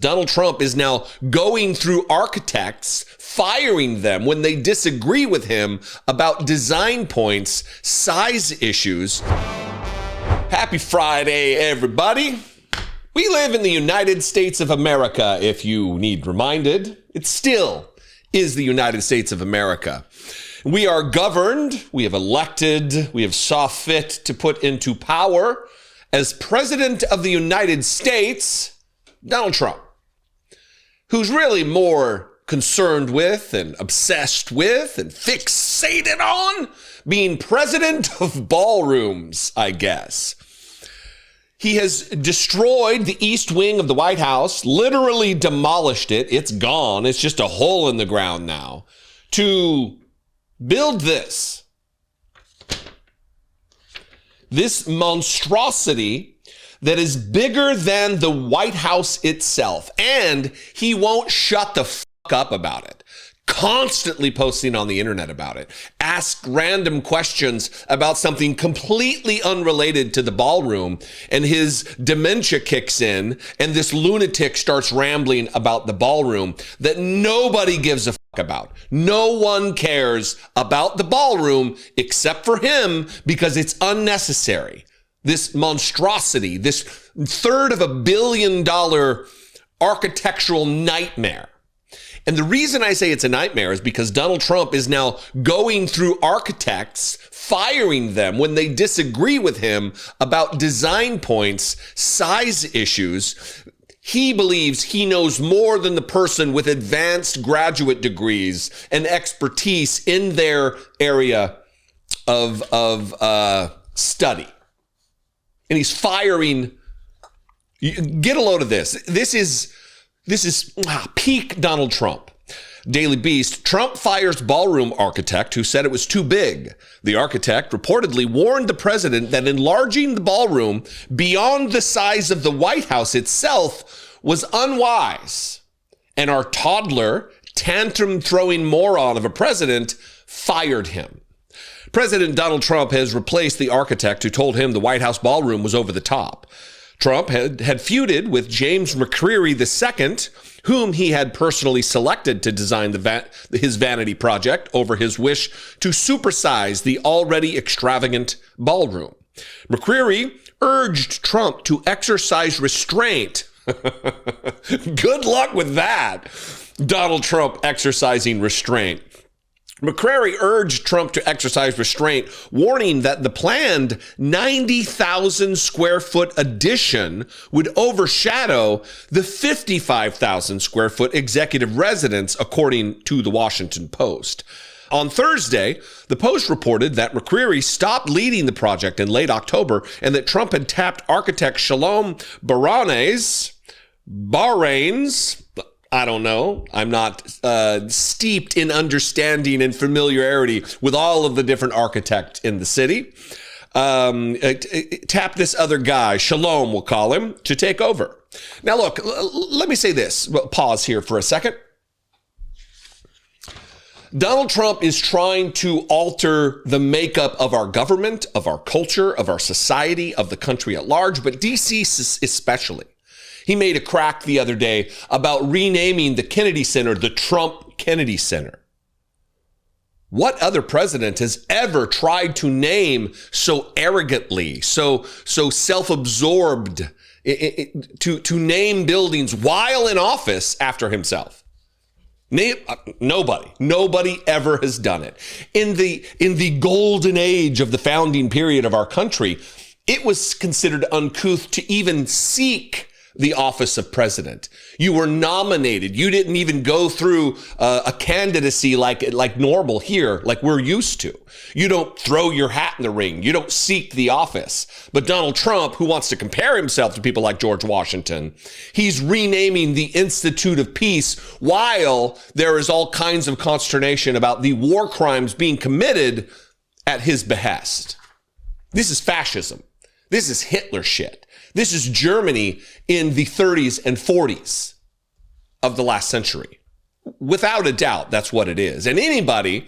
Donald Trump is now going through architects, firing them when they disagree with him about design points, size issues. Happy Friday, everybody. We live in the United States of America, if you need reminded. It still is the United States of America. We are governed, we have elected, we have saw fit to put into power as President of the United States, Donald Trump, who's really more concerned with and obsessed with and fixated on being president of ballrooms, I guess. He has destroyed the east wing of the White House, literally demolished it. It's gone. It's just a hole in the ground now. To build this monstrosity that is bigger than the White House itself. And he won't shut the fuck up about it. Constantly posting on the internet about it. Ask random questions about something completely unrelated to the ballroom, and his dementia kicks in, and this lunatic starts rambling about the ballroom that nobody gives a fuck about. No one cares about the ballroom except for him because it's unnecessary. This monstrosity, this $350 million architectural nightmare. And the reason I say it's a nightmare is because Donald Trump is now going through architects, firing them when they disagree with him about design points, size issues. He believes he knows more than the person with advanced graduate degrees and expertise in their area of study. And he's firing. Get a load of this. This is peak Donald Trump. Daily Beast, Trump fires ballroom architect who said it was too big. The architect reportedly warned the president that enlarging the ballroom beyond the size of the White House itself was unwise. And our toddler, tantrum-throwing moron of a president fired him. President Donald Trump has replaced the architect who told him the White House ballroom was over the top. Trump had feuded with James McCreary II, whom he had personally selected to design his vanity project over his wish to supersize the already extravagant ballroom. McCreary urged Trump to exercise restraint. Good luck with that, Donald Trump exercising restraint. McCreary urged Trump to exercise restraint, warning that the planned 90,000 square foot addition would overshadow the 55,000 square foot executive residence, according to the Washington Post. On Thursday, the Post reported that McCreary stopped leading the project in late October and that Trump had tapped architect Shalom Bahrain's, I don't know. I'm not steeped in understanding and familiarity with all of the different architects in the city. Tap this other guy, Shalom we'll call him, to take over. Now look, let me say this. Pause here for a second. Donald Trump is trying to alter the makeup of our government, of our culture, of our society, of the country at large, but DC especially. He made a crack the other day about renaming the Kennedy Center the Trump Kennedy Center. What other president has ever tried to name so arrogantly, so self-absorbed, to name buildings while in office after himself? Nobody ever has done it. In the golden age of the founding period of our country, it was considered uncouth to even seek the office of president. You were nominated. You didn't even go through a candidacy like normal here, like we're used to. You don't throw your hat in the ring. You don't seek the office. But Donald Trump, who wants to compare himself to people like George Washington, he's renaming the Institute of Peace while there is all kinds of consternation about the war crimes being committed at his behest. This is fascism. This is Hitler shit. This is Germany in the 30s and 40s of the last century. Without a doubt, that's what it is. And anybody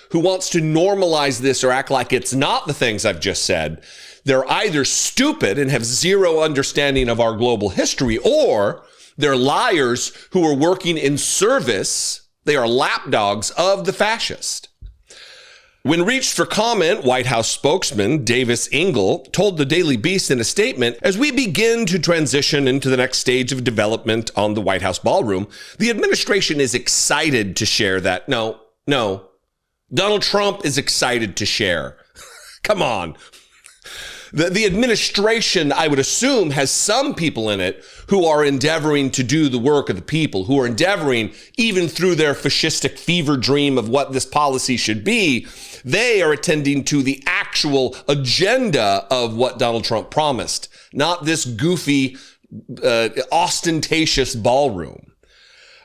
who wants to normalize this or act like it's not the things I've just said They're either stupid and have zero understanding of our global history, or they're liars who are working in service. They are lapdogs of the fascist. When reached for comment, White House spokesman Davis Ingle told the Daily Beast in a statement, as we begin to transition into the next stage of development on the White House ballroom, the administration is excited to share that. No, Donald Trump is excited to share. Come on. The administration, I would assume, has some people in it who are endeavoring to do the work of the people, who are endeavoring, even through their fascistic fever dream of what this policy should be, they are attending to the actual agenda of what Donald Trump promised, not this goofy, ostentatious ballroom.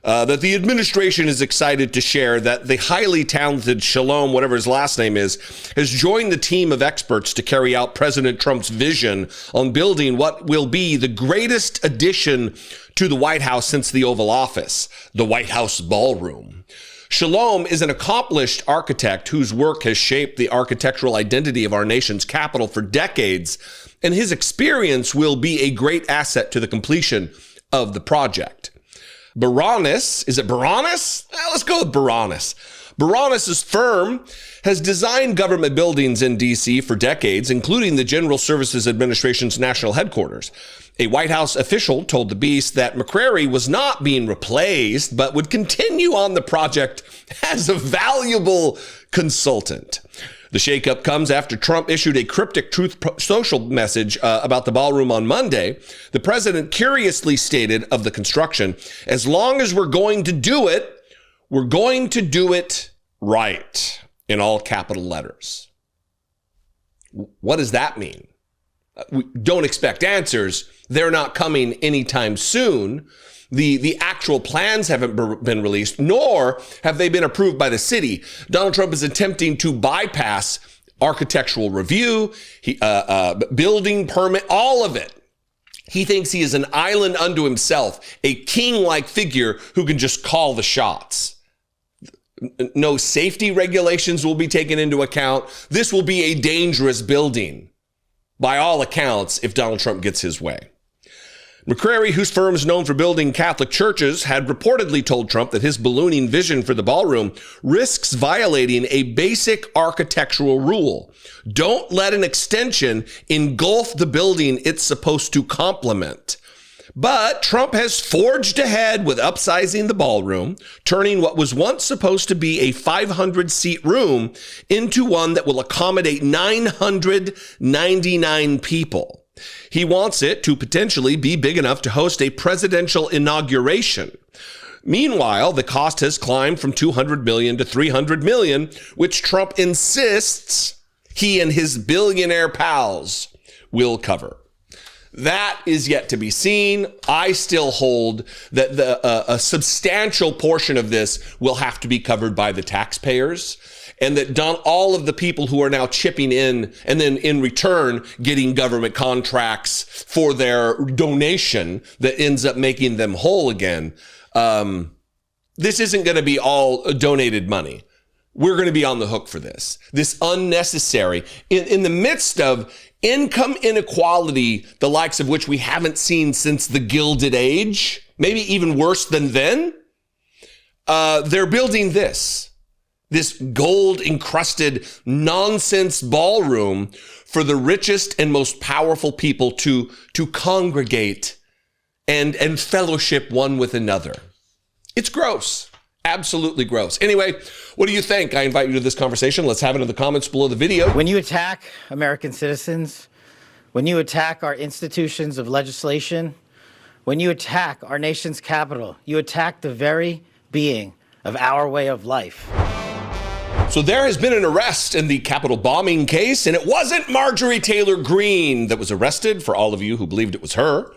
That the administration is excited to share that the highly talented Shalom, whatever his last name is, has joined the team of experts to carry out President Trump's vision on building what will be the greatest addition to the White House since the Oval Office, the White House Ballroom. Shalom is an accomplished architect whose work has shaped the architectural identity of our nation's capital for decades, and his experience will be a great asset to the completion of the project. Baranis, is it Baranis? Let's go with Baranis. Baranis' firm has designed government buildings in D.C. for decades, including the General Services Administration's national headquarters. A White House official told the Beast that McCrary was not being replaced, but would continue on the project as a valuable consultant. The shakeup comes after Trump issued a cryptic Truth Social message about the ballroom on Monday. The president curiously stated of the construction, as long as we're going to do it right, in all capital letters. What does that mean? We don't expect answers. They're not coming anytime soon. The actual plans haven't been released, nor have they been approved by the city. Donald Trump is attempting to bypass architectural review, building permit, all of it. He thinks he is an island unto himself, a king-like figure who can just call the shots. No safety regulations will be taken into account. This will be a dangerous building, by all accounts, if Donald Trump gets his way. McCrary, whose firm is known for building Catholic churches, had reportedly told Trump that his ballooning vision for the ballroom risks violating a basic architectural rule. Don't let an extension engulf the building it's supposed to complement. But Trump has forged ahead with upsizing the ballroom, turning what was once supposed to be a 500-seat room into one that will accommodate 999 people. He wants it to potentially be big enough to host a presidential inauguration. Meanwhile, the cost has climbed from $200 million to $300 million, which Trump insists he and his billionaire pals will cover. That is yet to be seen. I still hold that a substantial portion of this will have to be covered by the taxpayers, and that all of the people who are now chipping in and then in return getting government contracts for their donation that ends up making them whole again. This isn't going to be all donated money. We're going to be on the hook for this. This unnecessary, in the midst of income inequality, the likes of which we haven't seen since the Gilded Age, maybe even worse than then, they're building this gold-encrusted nonsense ballroom for the richest and most powerful people to congregate and fellowship one with another. It's gross. Absolutely gross. Anyway, what do you think? I invite you to this conversation. Let's have it in the comments below the video. When you attack American citizens, when you attack our institutions of legislation, when you attack our nation's capital, you attack the very being of our way of life. So there has been an arrest in the Capitol bombing case, and it wasn't Marjorie Taylor Greene that was arrested, for all of you who believed it was her.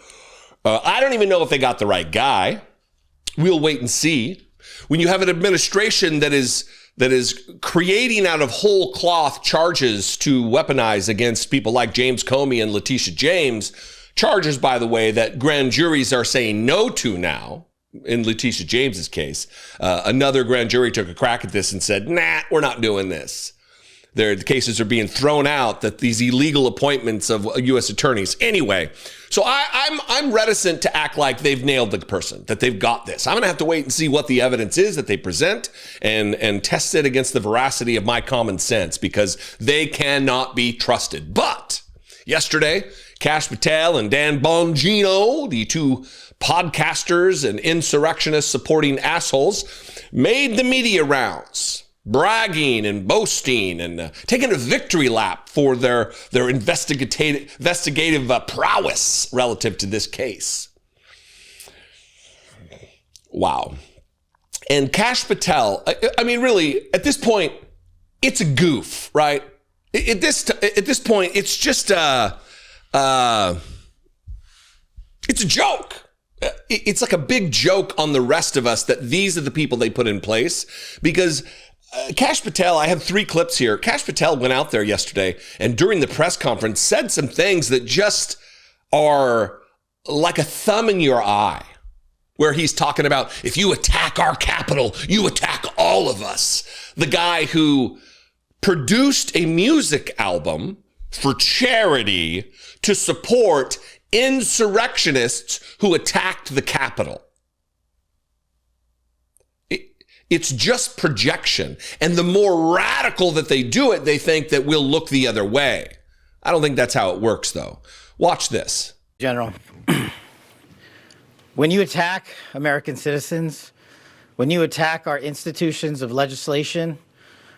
I don't even know if they got the right guy. We'll wait and see. When you have an administration that is creating out of whole cloth charges to weaponize against people like James Comey and Letitia James, charges, by the way, that grand juries are saying no to now. In Letitia James's case, another grand jury took a crack at this and said, nah, we're not doing this. The cases are being thrown out, that these illegal appointments of U.S. attorneys. Anyway, so I'm reticent to act like they've nailed the person, that they've got this. I'm going to have to wait and see what the evidence is that they present and test it against the veracity of my common sense, because they cannot be trusted. But yesterday, Kash Patel and Dan Bongino, the two podcasters and insurrectionists supporting assholes, made the media rounds, bragging and boasting and taking a victory lap for their investigative prowess relative to this case. Wow. And Kash Patel, I mean, really, at this point, it's a goof, right? At this point, it's just it's a joke. It's like a big joke on the rest of us that these are the people they put in place, because Kash Patel, I have 3 clips here. Kash Patel went out there yesterday and during the press conference said some things that just are like a thumb in your eye, where he's talking about, if you attack our capital, you attack all of us. The guy who produced a music album for charity to support insurrectionists who attacked the Capitol. It's just projection. And the more radical that they do it, they think that we'll look the other way. I don't think that's how it works, though. Watch this. General, when you attack American citizens, when you attack our institutions of legislation,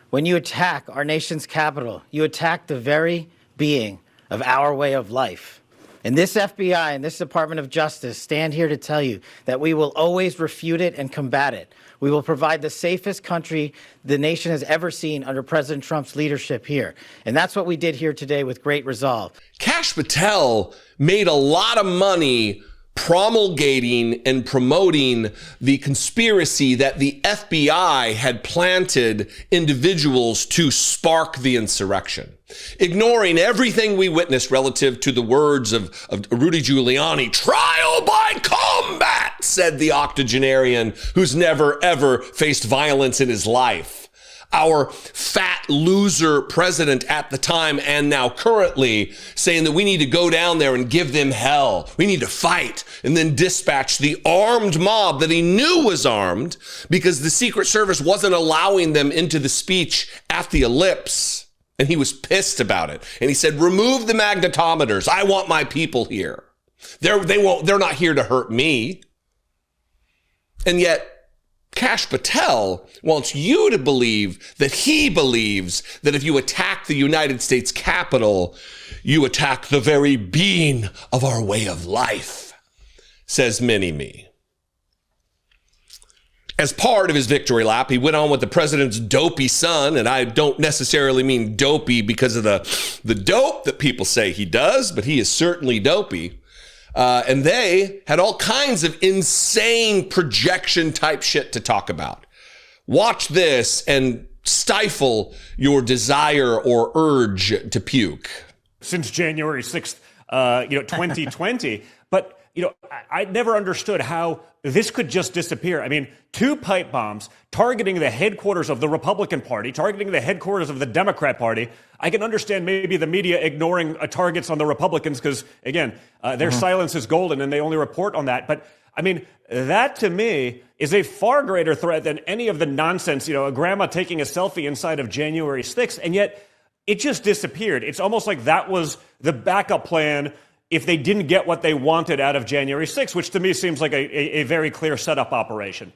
when you attack our nation's capital, you attack the very being of our way of life. And this FBI and this Department of Justice stand here to tell you that we will always refute it and combat it. We will provide the safest country the nation has ever seen under President Trump's leadership here. And that's what we did here today with great resolve. Kash Patel made a lot of money promulgating and promoting the conspiracy that the FBI had planted individuals to spark the insurrection, ignoring everything we witnessed relative to the words of Rudy Giuliani. Trial by combat, said the octogenarian who's never, ever faced violence in his life. Our fat loser president at the time and now currently saying that we need to go down there and give them hell. We need to fight, and then dispatch the armed mob that he knew was armed because the Secret Service wasn't allowing them into the speech at the Ellipse. And he was pissed about it. And he said, remove the magnetometers. I want my people here. They're not here to hurt me. And yet, Kash Patel wants you to believe that he believes that if you attack the United States Capitol, you attack the very being of our way of life, says Mini-Me. As part of his victory lap, he went on with the president's dopey son, and I don't necessarily mean dopey because of the dope that people say he does, but he is certainly dopey. And they had all kinds of insane projection type shit to talk about. Watch this and stifle your desire or urge to puke. Since January 6th, 2020. But, I never understood how this could just disappear. I mean, 2 pipe bombs targeting the headquarters of the Republican Party, targeting the headquarters of the Democrat Party. I can understand maybe the media ignoring targets on the Republicans because, again, their silence is golden and they only report on that. But, I mean, that to me is a far greater threat than any of the nonsense, a grandma taking a selfie inside of January 6th. And yet it just disappeared. It's almost like that was the backup plan if they didn't get what they wanted out of January 6th, which to me seems like a very clear setup operation.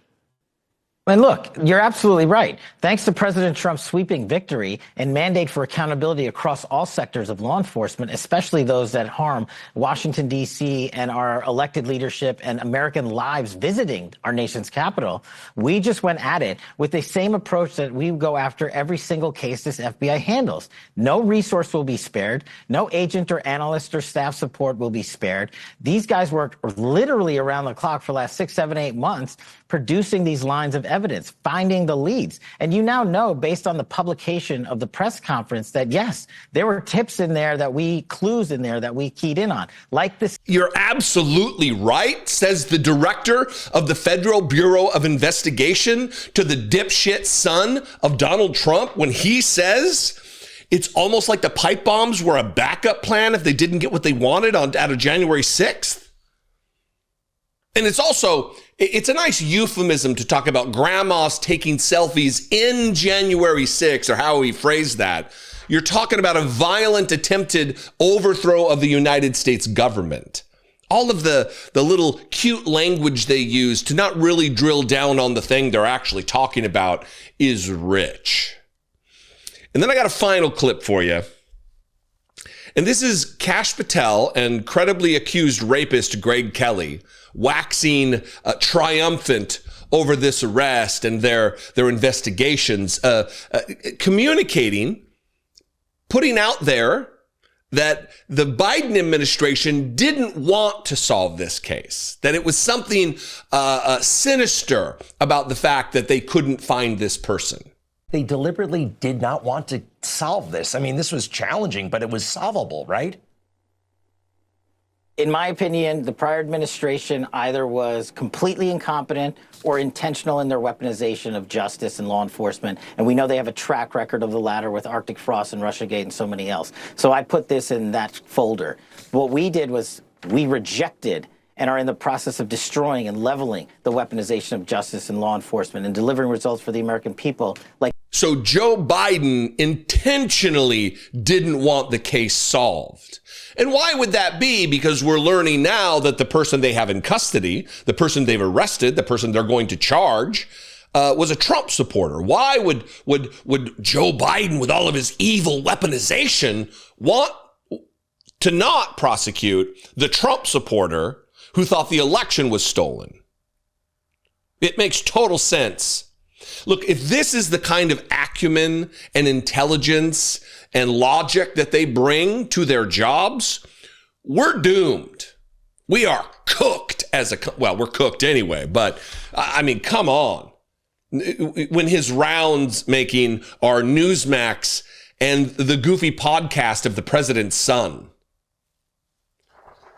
And look, you're absolutely right. Thanks to President Trump's sweeping victory and mandate for accountability across all sectors of law enforcement, especially those that harm Washington, D.C. and our elected leadership and American lives visiting our nation's capital, we just went at it with the same approach that we go after every single case this FBI handles. No resource will be spared. No agent or analyst or staff support will be spared. These guys worked literally around the clock for the last 6, 7, 8 months producing these lines of evidence, finding the leads. And you now know, based on the publication of the press conference, that yes, there were tips in there clues in there that we keyed in on, like this. You're absolutely right, says the director of the Federal Bureau of Investigation to the dipshit son of Donald Trump when he says It's almost like the pipe bombs were a backup plan if they didn't get what they wanted out of January 6th. And it's a nice euphemism to talk about grandmas taking selfies in January 6th, or how he phrased that. You're talking about a violent attempted overthrow of the United States government. All of the little cute language they use to not really drill down on the thing they're actually talking about is rich. And then I got a final clip for you. And this is Kash Patel and credibly accused rapist Greg Kelly waxing triumphant over this arrest and their investigations, communicating, putting out there that the Biden administration didn't want to solve this case, that it was something sinister about the fact that they couldn't find this person. They deliberately did not want to solve this. I mean, this was challenging, but it was solvable, right? In my opinion, the prior administration either was completely incompetent or intentional in their weaponization of justice and law enforcement. And we know they have a track record of the latter with Arctic Frost and Russiagate and so many else. So I put this in that folder. What we did was we rejected and are in the process of destroying and leveling the weaponization of justice and law enforcement and delivering results for the American people. So Joe Biden intentionally didn't want the case solved. And why would that be? Because we're learning now that the person they have in custody, the person they've arrested, the person they're going to charge, was a Trump supporter. Why would Joe Biden, with all of his evil weaponization, want to not prosecute the Trump supporter who thought the election was stolen? It makes total sense. Look, if this is the kind of acumen and intelligence and logic that they bring to their jobs, we're doomed. We are cooked we're cooked anyway, but I mean, come on. When his rounds making are Newsmax and the goofy podcast of the president's son.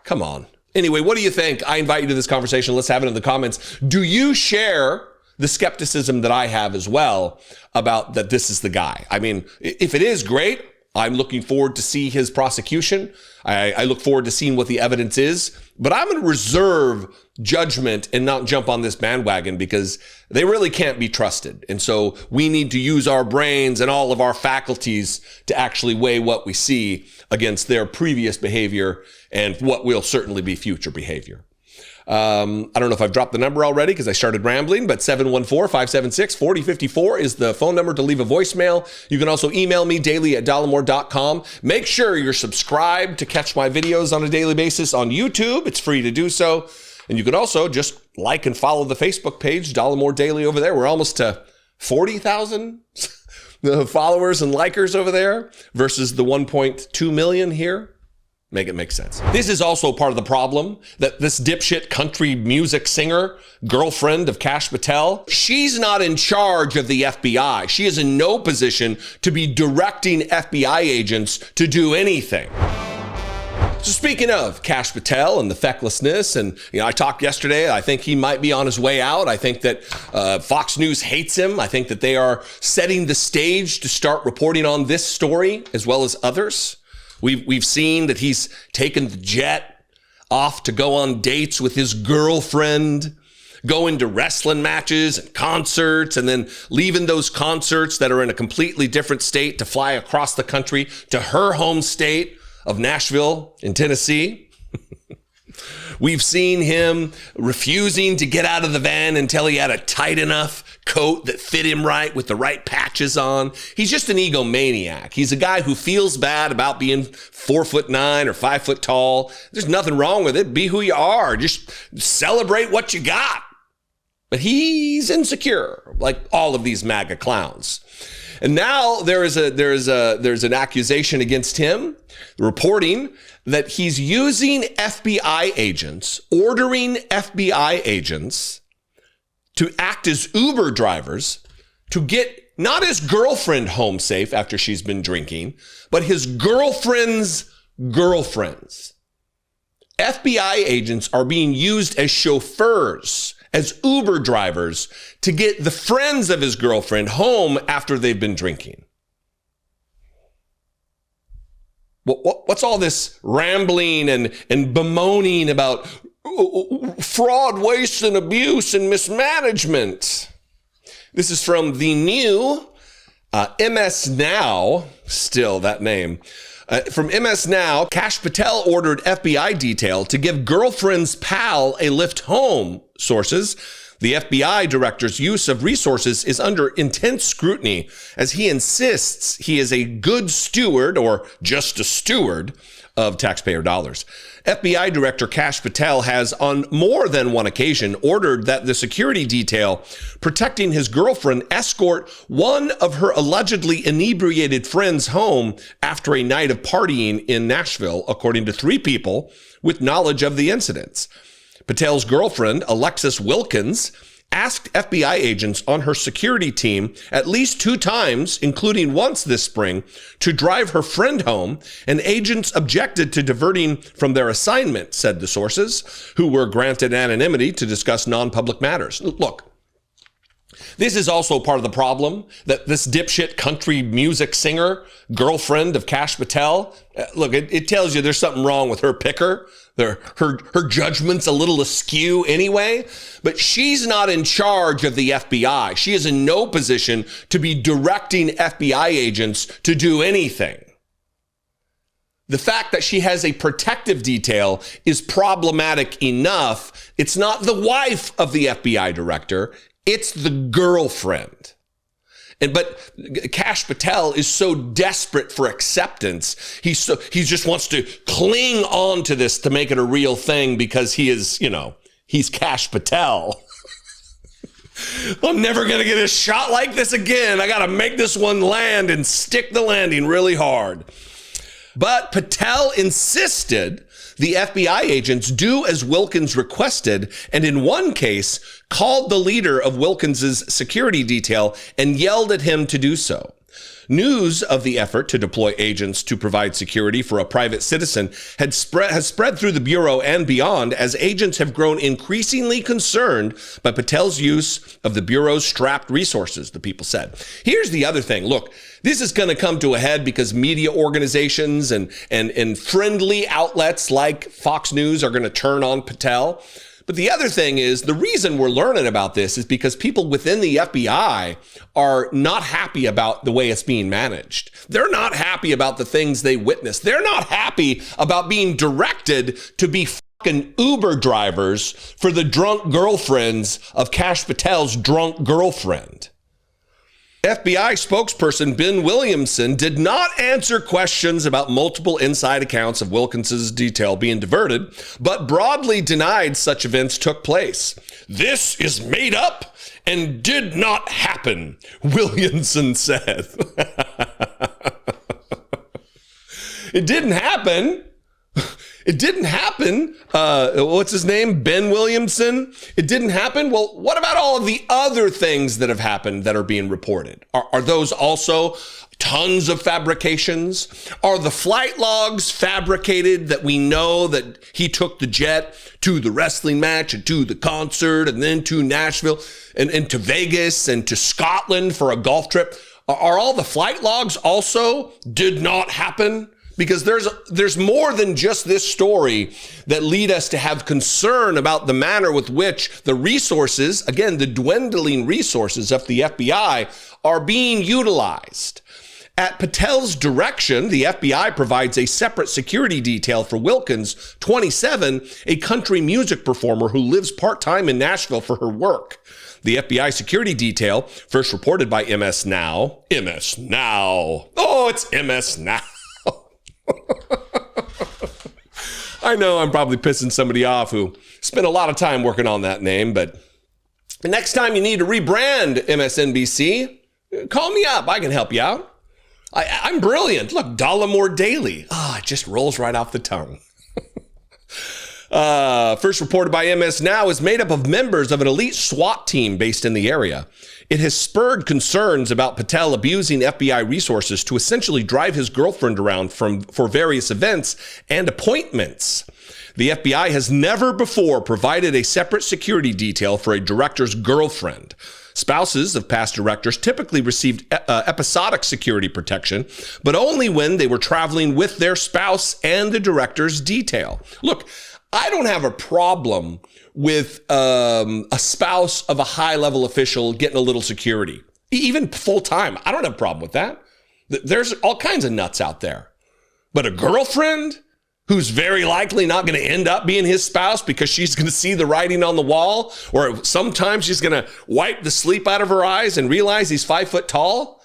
Come on. Anyway, what do you think? I invite you to this conversation. Let's have it in the comments. Do you share the skepticism that I have as well about that this is the guy? I mean, if it is, great. I'm looking forward to see his prosecution. I look forward to seeing what the evidence is, but I'm going to reserve judgment and not jump on this bandwagon because they really can't be trusted. And so we need to use our brains and all of our faculties to actually weigh what we see against their previous behavior and what will certainly be future behavior. I don't know if I've dropped the number already because I started rambling, but 714-576-4054 is the phone number to leave a voicemail. You can also email me daily@dollemore.com. Make sure you're subscribed to catch my videos on a daily basis on YouTube. It's free to do so. And you can also just like and follow the Facebook page, Dollemore Daily over there. We're almost to 40,000 followers and likers over there versus the 1.2 million here. Make it make sense. This is also part of the problem that this dipshit country music singer, girlfriend of Kash Patel, she's not in charge of the FBI. She is in no position to be directing FBI agents to do anything. So speaking of Kash Patel and the fecklessness, and I talked yesterday, I think he might be on his way out. I think that Fox News hates him. I think that they are setting the stage to start reporting on this story as well as others. We've seen that he's taken the jet off to go on dates with his girlfriend, going to wrestling matches and concerts, and then leaving those concerts that are in a completely different state to fly across the country to her home state of Nashville in Tennessee. We've seen him refusing to get out of the van until he had a tight enough coat that fit him right with the right patches on. He's just an egomaniac. He's a guy who feels bad about being 4'9" or 5 foot tall. There's nothing wrong with it. Be who you are. Just celebrate what you got. But he's insecure, like all of these MAGA clowns. And now there's an accusation against him, reporting that he's using FBI agents, ordering FBI agents to act as Uber drivers to get not his girlfriend home safe after she's been drinking, but his girlfriend's girlfriends. FBI agents are being used as chauffeurs, as Uber drivers, to get the friends of his girlfriend home after they've been drinking. What's all this rambling and bemoaning about fraud, waste, and abuse and mismanagement? This is from the new MS Now, still that name. From MS Now, Kash Patel ordered FBI detail to give girlfriend's pal a lift home. Sources: the FBI director's use of resources is under intense scrutiny as he insists he is a good steward, or just a steward, of taxpayer dollars. FBI Director Kash Patel has on more than one occasion ordered that the security detail protecting his girlfriend escort one of her allegedly inebriated friends home after a night of partying in Nashville, according to 3 people with knowledge of the incidents. Patel's girlfriend, Alexis Wilkins, asked FBI agents on her security team at least 2 times, including once this spring, to drive her friend home, and agents objected to diverting from their assignment, said the sources, who were granted anonymity to discuss non-public matters. Look, this is also part of the problem, that this dipshit country music singer, girlfriend of Kash Patel, look, it tells you there's something wrong with her picker. Her judgment's a little askew anyway, but she's not in charge of the FBI. She is in no position to be directing FBI agents to do anything. The fact that she has a protective detail is problematic enough. It's not the wife of the FBI director. It's the girlfriend. But Kash Patel is so desperate for acceptance. He just wants to cling on to this to make it a real thing because he is, he's Kash Patel. I'm never going to get a shot like this again. I got to make this one land and stick the landing really hard. But Patel insisted the FBI agents do as Wilkins requested, and in one case, called the leader of Wilkins's security detail and yelled at him to do so. News of the effort to deploy agents to provide security for a private citizen has spread through the Bureau and beyond as agents have grown increasingly concerned by Patel's use of the Bureau's strapped resources, the people said. Here's the other thing. Look, this is going to come to a head because media organizations and friendly outlets like Fox News are going to turn on Patel. But the other thing is, the reason we're learning about this is because people within the FBI are not happy about the way it's being managed. They're not happy about the things they witness. They're not happy about being directed to be fucking Uber drivers for the drunk girlfriends of Kash Patel's drunk girlfriend. FBI spokesperson Ben Williamson did not answer questions about multiple inside accounts of Wilkins's detail being diverted, but broadly denied such events took place. This is made up and did not happen, Williamson said. It didn't happen. It didn't happen. What's his name? Ben Williamson. It didn't happen. Well, what about all of the other things that have happened that are being reported? Are those also tons of fabrications? Are the flight logs fabricated that we know that he took the jet to the wrestling match and to the concert and then to Nashville and to Vegas and to Scotland for a golf trip? Are all the flight logs also did not happen? Because there's more than just this story that lead us to have concern about the manner with which the resources, again, the dwindling resources of the FBI, are being utilized. At Patel's direction, the FBI provides a separate security detail for Wilkins, 27, a country music performer who lives part-time in Nashville for her work. The FBI security detail, first reported by MS Now. MS Now. Oh, it's MS Now. I know I'm probably pissing somebody off who spent a lot of time working on that name, but the next time you need to rebrand MSNBC, call me up. I can help you out. I'm brilliant. Look, Dollemore Daily. It just rolls right off the tongue. First reported by MS Now, is made up of members of an elite SWAT team based in the area. It has spurred concerns about Patel abusing FBI resources to essentially drive his girlfriend around for various events and appointments. The FBI has never before provided a separate security detail for a director's girlfriend. Spouses of past directors typically received episodic security protection, but only when they were traveling with their spouse and the director's detail. Look, I don't have a problem with a spouse of a high-level official getting a little security, even full-time. I don't have a problem with that. There's all kinds of nuts out there. But a girlfriend who's very likely not going to end up being his spouse because she's going to see the writing on the wall, or sometimes she's going to wipe the sleep out of her eyes and realize he's 5 foot tall?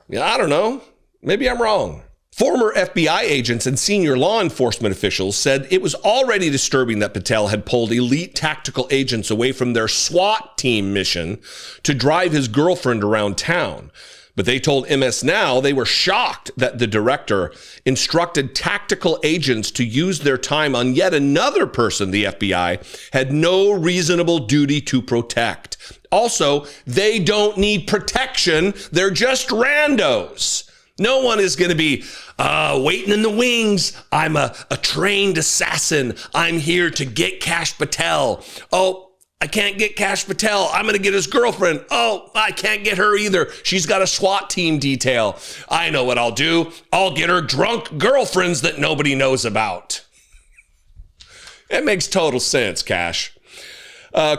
Yeah, I don't know. Maybe I'm wrong. Former FBI agents and senior law enforcement officials said it was already disturbing that Patel had pulled elite tactical agents away from their SWAT team mission to drive his girlfriend around town. But they told MS Now they were shocked that the director instructed tactical agents to use their time on yet another person the FBI had no reasonable duty to protect. Also, they don't need protection. They're just randos. No one is going to be waiting in the wings. I'm a trained assassin. I'm here to get Kash Patel. Oh, I can't get Kash Patel. I'm going to get his girlfriend. Oh, I can't get her either. She's got a SWAT team detail. I know what I'll do. I'll get her drunk girlfriends that nobody knows about. It makes total sense, Kash.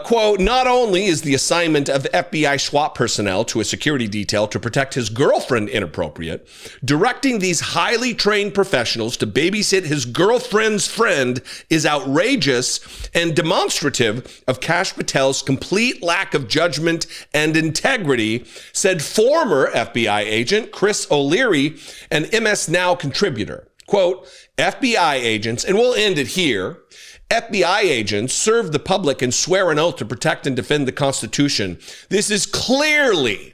Quote, not only is the assignment of FBI SWAT personnel to a security detail to protect his girlfriend inappropriate, directing these highly trained professionals to babysit his girlfriend's friend is outrageous and demonstrative of Kash Patel's complete lack of judgment and integrity, said former FBI agent Chris O'Leary, an MS Now contributor. Quote, FBI agents, and we'll end it here, FBI agents serve the public and swear an oath to protect and defend the Constitution. This is clearly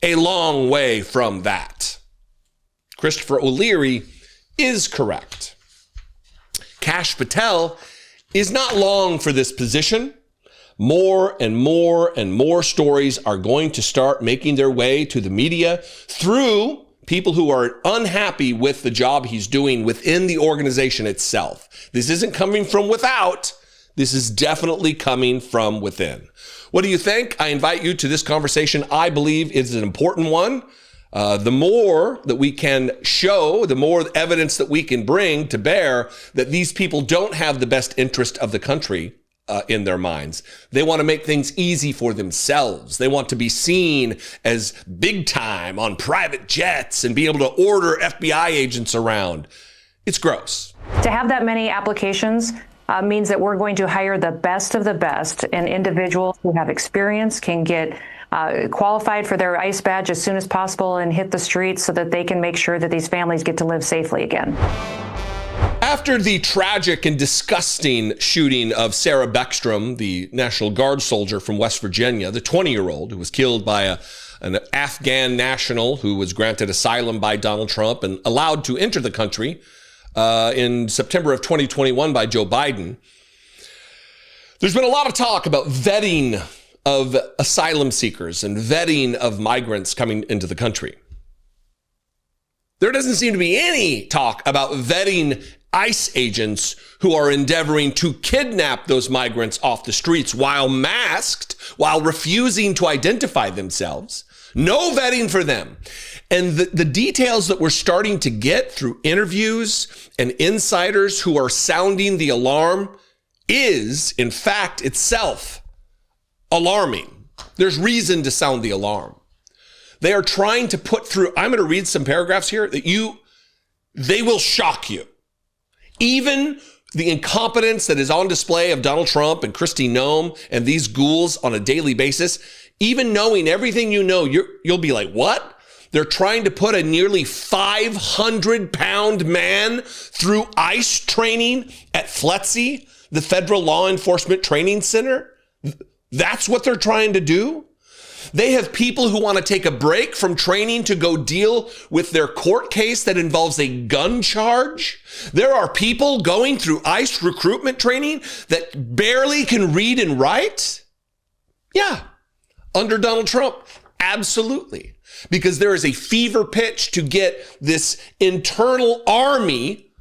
a long way from that. Christopher O'Leary is correct. Kash Patel is not long for this position. More and more and more stories are going to start making their way to the media through people who are unhappy with the job he's doing within the organization itself. This isn't coming from without. This is definitely coming from within. What do you think? I invite you to this conversation. I believe it's an important one. The more that we can show, the more evidence that we can bring to bear that these people don't have the best interest of the country in their minds. They want to make things easy for themselves. They want to be seen as big time on private jets and be able to order FBI agents around. It's gross. To have that many applications means that we're going to hire the best of the best, and individuals who have experience can get qualified for their ICE badge as soon as possible and hit the streets so that they can make sure that these families get to live safely again. After the tragic and disgusting shooting of Sarah Beckstrom, the National Guard soldier from West Virginia, the 20-year-old who was killed by an Afghan national who was granted asylum by Donald Trump and allowed to enter the country in September of 2021 by Joe Biden, there's been a lot of talk about vetting of asylum seekers and vetting of migrants coming into the country. There doesn't seem to be any talk about vetting ICE agents who are endeavoring to kidnap those migrants off the streets while masked, while refusing to identify themselves. No vetting for them. And the details that we're starting to get through interviews and insiders who are sounding the alarm is, in fact, itself alarming. There's reason to sound the alarm. They are trying to put through, I'm going to read some paragraphs here that they will shock you. Even the incompetence that is on display of Donald Trump and Kristi Noem and these ghouls on a daily basis, even knowing everything you know, you'll be like, what? They're trying to put a nearly 500-pound man through ICE training at FLETC, the Federal Law Enforcement Training Center? That's what they're trying to do? They have people who want to take a break from training to go deal with their court case that involves a gun charge. There are people going through ICE recruitment training that barely can read and write. Yeah, under Donald Trump, absolutely. Because there is a fever pitch to get this internal army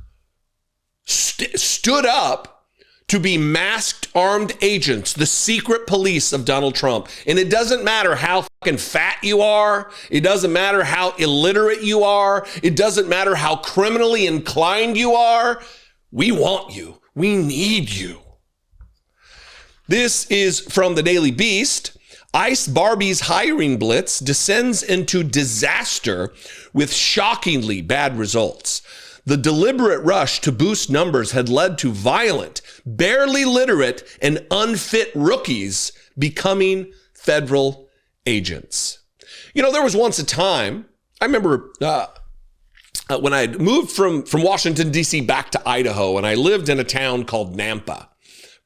stood up to be masked armed agents, the secret police of Donald Trump. And it doesn't matter how fucking fat you are. It doesn't matter how illiterate you are. It doesn't matter how criminally inclined you are. We want you. We need you. This is from the Daily Beast. Ice Barbie's hiring blitz descends into disaster with shockingly bad results. The deliberate rush to boost numbers had led to violent, barely literate, and unfit rookies becoming federal agents. You know, there was once a time, I remember when I had moved from Washington, D.C. back to Idaho, and I lived in a town called Nampa,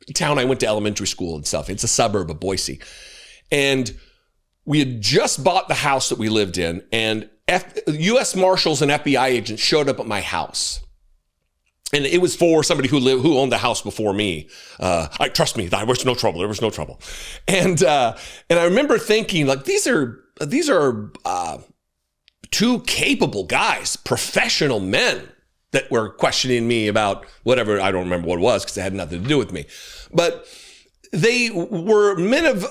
a town I went to elementary school and stuff. It's a suburb of Boise. And we had just bought the house that we lived in, and U.S. Marshals and FBI agents showed up at my house. And it was for somebody who owned the house before me. Trust me, there was no trouble. There was no trouble. And I remember thinking, like, these are two capable guys, professional men that were questioning me about whatever. I don't remember what it was because it had nothing to do with me. But they were men of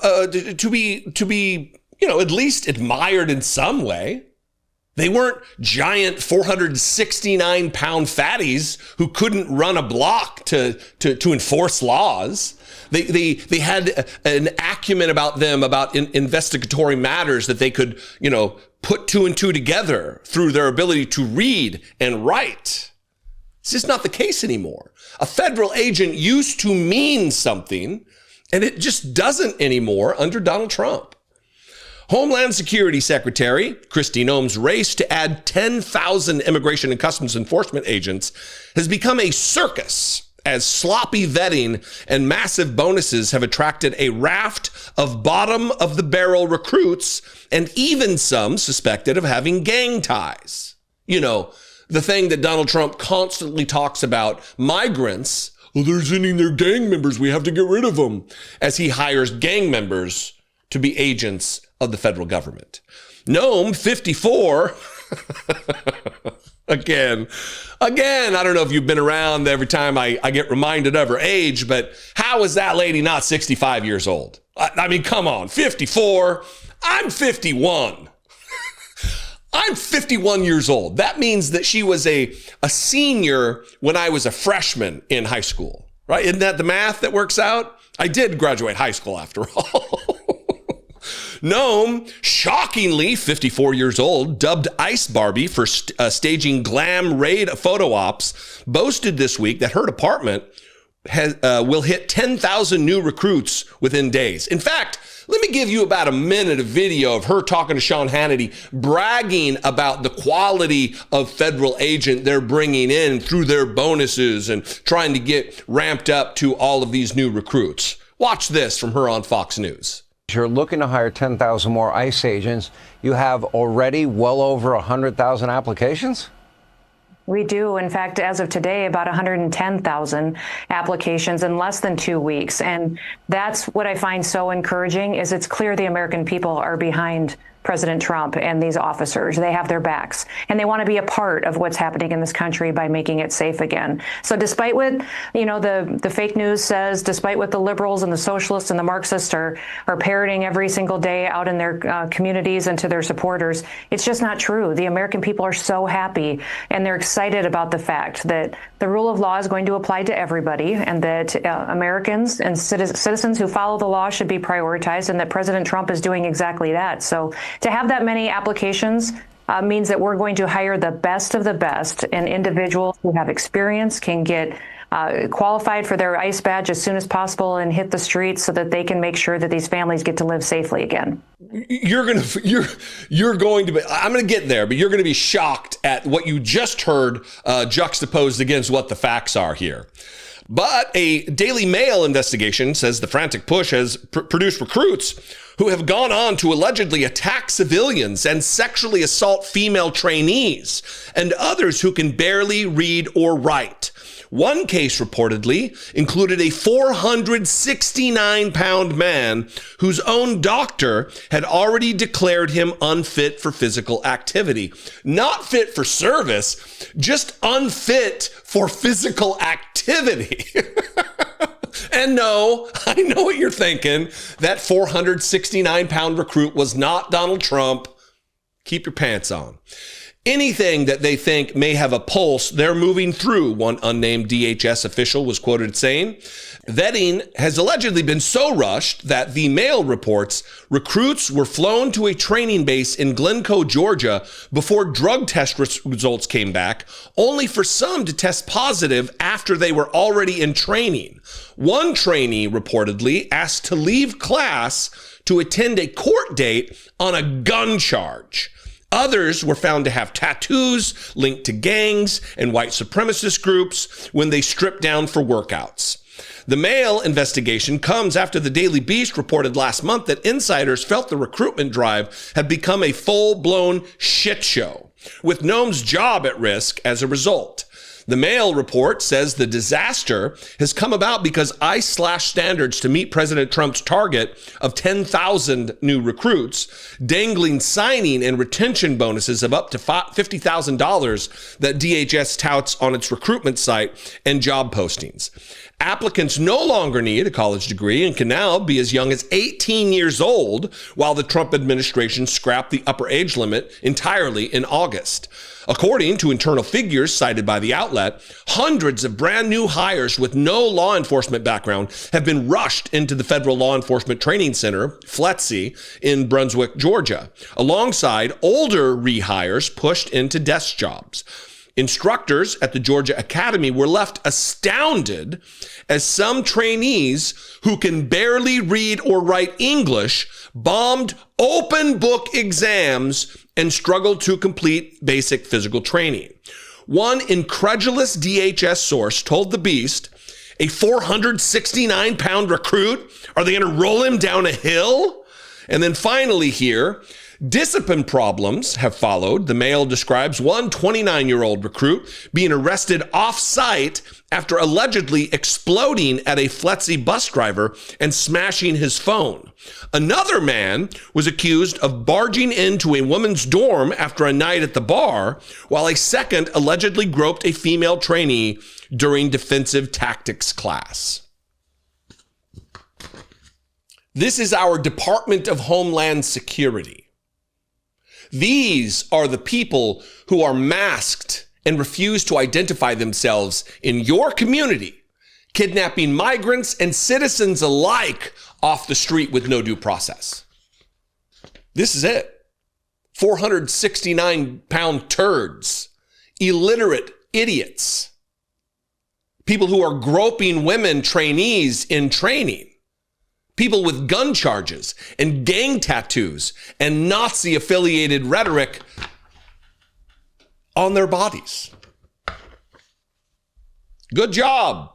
to be at least admired in some way. They weren't giant 469-pound fatties who couldn't run a block to enforce laws. They had an acumen about them, about investigatory matters that they could, put two and two together through their ability to read and write. It's just not the case anymore. A federal agent used to mean something, and it just doesn't anymore under Donald Trump. Homeland Security Secretary Kristi Noem's race to add 10,000 Immigration and Customs Enforcement agents has become a circus as sloppy vetting and massive bonuses have attracted a raft of bottom-of-the-barrel recruits and even some suspected of having gang ties. The thing that Donald Trump constantly talks about, migrants, they're sending their gang members, we have to get rid of them, as he hires gang members to be agents of the federal government. Noem, 54, again, I don't know if you've been around every time I get reminded of her age, but how is that lady not 65 years old? I mean, come on, 54, I'm 51. I'm 51 years old. That means that she was a senior when I was a freshman in high school, right? Isn't that the math that works out? I did graduate high school after all. Noem, shockingly 54 years old, dubbed Ice Barbie for staging glam raid photo ops, boasted this week that her department will hit 10,000 new recruits within days. In fact, let me give you about a minute of video of her talking to Sean Hannity, bragging about the quality of federal agent they're bringing in through their bonuses and trying to get ramped up to all of these new recruits. Watch this from her on Fox News. You're looking to hire 10,000 more ICE agents. You have already well over 100,000 applications? We do. In fact, as of today, about 110,000 applications in less than 2 weeks. And that's what I find so encouraging is it's clear the American people are behind President Trump and these officers. They have their backs, and they want to be a part of what's happening in this country by making it safe again. So despite what, the fake news says, despite what the liberals and the socialists and the Marxists are parroting every single day out in their communities and to their supporters, it's just not true. The American people are so happy, and they're excited about the fact that the rule of law is going to apply to everybody, and that Americans and citizens who follow the law should be prioritized, and that President Trump is doing exactly that. So to have that many applications means that we're going to hire the best of the best, and individuals who have experience can get qualified for their ICE badge as soon as possible and hit the streets so that they can make sure that these families get to live safely again. You're going to be, I'm going to get there, but you're going to be shocked at what you just heard juxtaposed against what the facts are here. But a Daily Mail investigation says the frantic push has produced recruits who have gone on to allegedly attack civilians and sexually assault female trainees and others who can barely read or write. One case reportedly included a 469-pound man whose own doctor had already declared him unfit for physical activity. Not fit for service, just unfit for physical activity. And no, I know what you're thinking. That 469-pound recruit was not Donald Trump. Keep your pants on. Anything that they think may have a pulse, they're moving through, one unnamed DHS official was quoted saying. Vetting has allegedly been so rushed that the Mail reports recruits were flown to a training base in Glencoe, Georgia, before drug test results came back, only for some to test positive after they were already in training. One trainee reportedly asked to leave class to attend a court date on a gun charge. Others were found to have tattoos linked to gangs and white supremacist groups when they stripped down for workouts. The Mail investigation comes after the Daily Beast reported last month that insiders felt the recruitment drive had become a full-blown shit show, with Noem's job at risk as a result. The Mail report says the disaster has come about because ICE slashed standards to meet President Trump's target of 10,000 new recruits, dangling signing and retention bonuses of up to $50,000 that DHS touts on its recruitment site and job postings. Applicants no longer need a college degree and can now be as young as 18 years old, while the Trump administration scrapped the upper age limit entirely in August. According to internal figures cited by the outlet, hundreds of brand new hires with no law enforcement background have been rushed into the Federal Law Enforcement Training Center, FLETC, in Brunswick, Georgia, alongside older rehires pushed into desk jobs. Instructors at the Georgia Academy were left astounded as some trainees who can barely read or write English bombed open book exams and struggled to complete basic physical training. One incredulous DHS source told The Beast, a 469-pound recruit? Are they going to roll him down a hill? And then finally here, discipline problems have followed. The Mail describes one 29-year-old recruit being arrested off-site after allegedly exploding at a FLETC bus driver and smashing his phone. Another man was accused of barging into a woman's dorm after a night at the bar, while a second allegedly groped a female trainee during defensive tactics class. This is our Department of Homeland Security. These are the people who are masked and refuse to identify themselves in your community, kidnapping migrants and citizens alike off the street with no due process. This is it. 469-pound turds, illiterate idiots, people who are groping women trainees in training, people with gun charges and gang tattoos and Nazi-affiliated rhetoric on their bodies. Good job,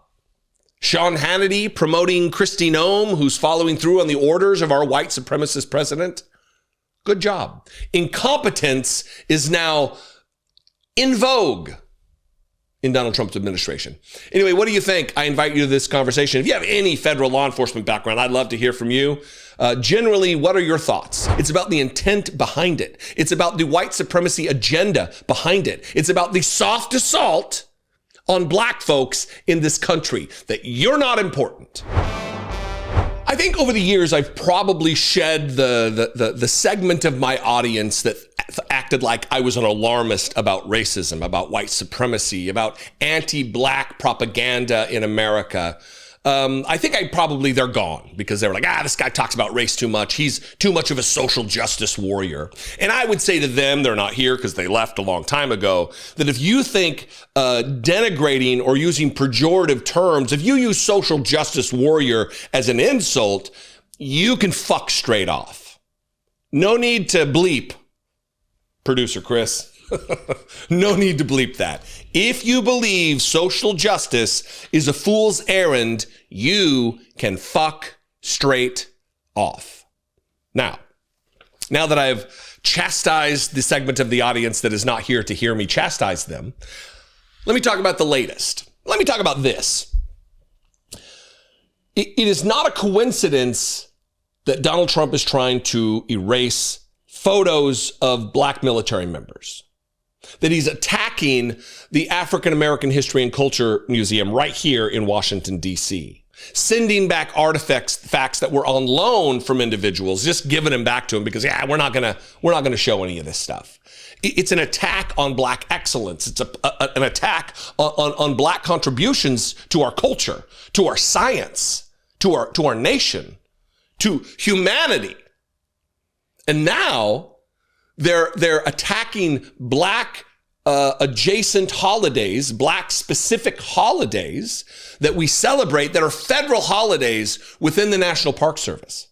Sean Hannity promoting Kristi Noem, who's following through on the orders of our white supremacist president. Good job. Incompetence is now in vogue in Donald Trump's administration. Anyway, what do you think? I invite you to this conversation. If you have any federal law enforcement background, I'd love to hear from you. Generally, what are your thoughts? It's about the intent behind it. It's about the white supremacy agenda behind it. It's about the soft assault on black folks in this country, that you're not important. I think over the years, I've probably shed the segment of my audience that acted like I was an alarmist about racism, about white supremacy, about anti-black propaganda in America. I think they're gone because they were like, this guy talks about race too much. He's too much of a social justice warrior. And I would say to them, they're not here because they left a long time ago, that if you think denigrating or using pejorative terms, if you use social justice warrior as an insult, you can fuck straight off. No need to bleep, producer Chris. No need to bleep that. If you believe social justice is a fool's errand, you can fuck straight off. Now that I've chastised the segment of the audience that is not here to hear me chastise them, let me talk about the latest. Let me talk about this. It is not a coincidence that Donald Trump is trying to erase photos of black military members, that he's attacking the African American History and Culture Museum right here in Washington, D.C. sending back facts that were on loan from individuals, just giving them back to them because, we're not gonna show any of this stuff. It's an attack on black excellence. It's an attack on black contributions to our culture, to our science, to our nation, to humanity. And now they're attacking black adjacent holidays, black specific holidays that we celebrate that are federal holidays within the National Park Service.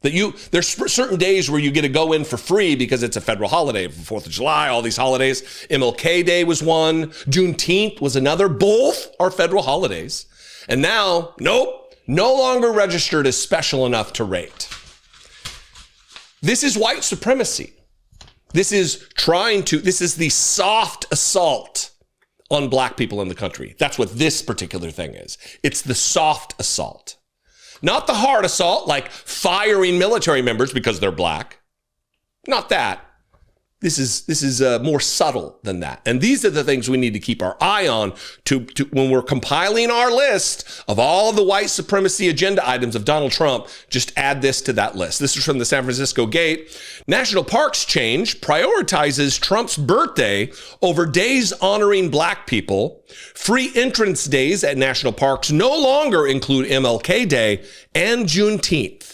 There's certain days where you get to go in for free because it's a federal holiday. 4th of July, all these holidays. MLK Day was one. Juneteenth was another. Both are federal holidays. And now, nope, no longer registered as special enough to rate. This is white supremacy. This is the soft assault on black people in the country. That's what this particular thing is. It's the soft assault. Not the hard assault, like firing military members because they're black. Not that. This is more subtle than that. And these are the things we need to keep our eye on to when we're compiling our list of all of the white supremacy agenda items of Donald Trump. Just add this to that list. This is from the San Francisco Gate. National Parks change prioritizes Trump's birthday over days honoring black people. Free entrance days at national parks no longer include MLK Day and Juneteenth.